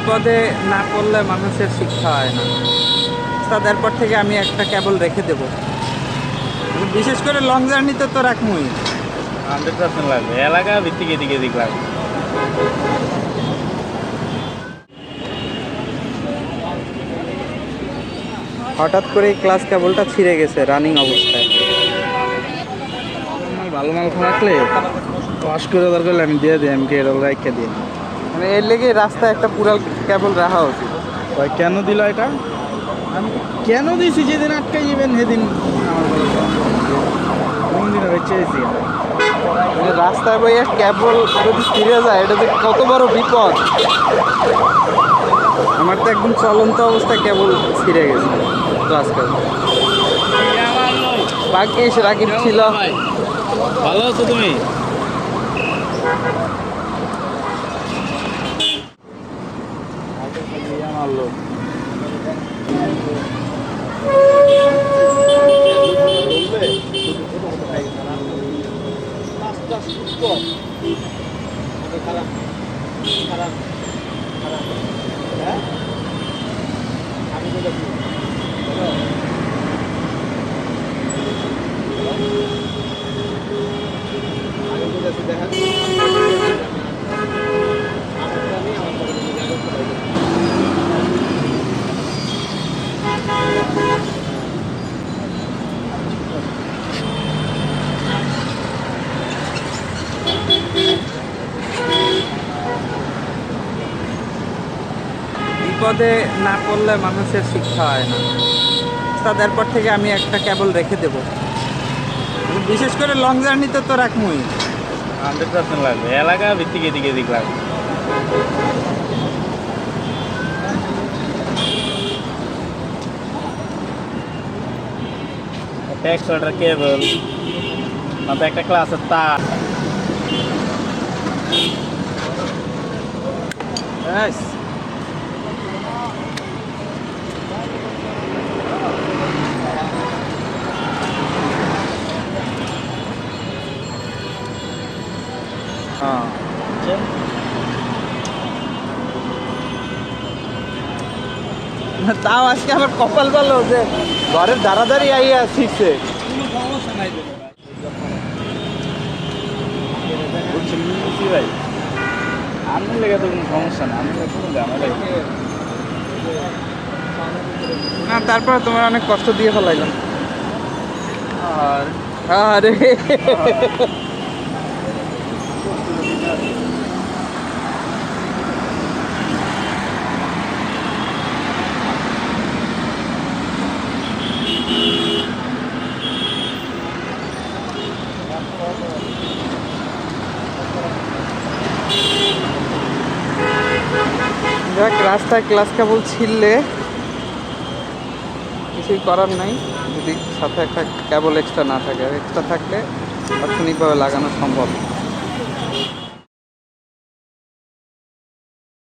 বিপদে না পড়লে মানুষের শিক্ষা হয় না। তারপর থেকে আমি একটা কেবল রেখে দেব, বিশেষ করে লং জার্নিতে তো রাখবই। 100% লাগবে, এলাকা ভিত্তিক এদিক এদিক লাগবে। হঠাৎ করে ক্লাস কেবলটা ছিঁড়ে গেছে রানিং অবস্থায়। ভালো মাল রাখলে ওয়াশ করে দরকার হলে আমি দিয়ে দিই, আমি এটা রাখা দিই। মানে এর লেগে রাস্তায় একটা পুরা কেবল রাখা উচিত। ভাই কেন দিল এটা? আমি কেন দিয়েছি? যেদিন আটকে যাবেন সেদিন কোন দিন চেয়েছি মানে রাস্তায় বইয়া কেবল যদি ছিঁড়ে যায় এটা যে কত বড় বিপদ। আমার তো একদম চলন্ত অবস্থায় কেবল ছিঁড়ে গেছে ক্লাস কেবল। বাকি রাকিব ছিল। ভালো আছো তুমি? মারলো খারাপ খারাপ খারাপ। হ্যাঁ আমি তো দেখি দেখেন বিপদে না পড়লে মানুষের শিক্ষা হয় না। তারপর থেকে আমি একটা কেবল রেখে দেব, বিশেষ করে লং জার্নিতে তো রাখবই। 100% লাগবে, এলাকা ভিত্তিক এদিক এদিক লাগবে। একটা কেবল নয়তো একটা ক্লাসের তার। তাও আজকে আমার কপাল ভালো যে ঘরের দাঁড়াদাঁড়ি আইয়া শিখছে। ভাই আমি লেগে তো কোনো সমস্যা না, আমি কোনো ঝামেলা না, তারপরে তোমার অনেক কষ্ট দিয়ে ফেলাইলাম। আর আরে দেখ, রাস্তায় ক্লাস কেবল ছিঁড়লে কিছুই করার নাই। যদি সাথে একটা কেবল এক্সট্রা না থাকে, এক্সট্রা থাকলে তাৎক্ষণিকভাবে লাগানো সম্ভব।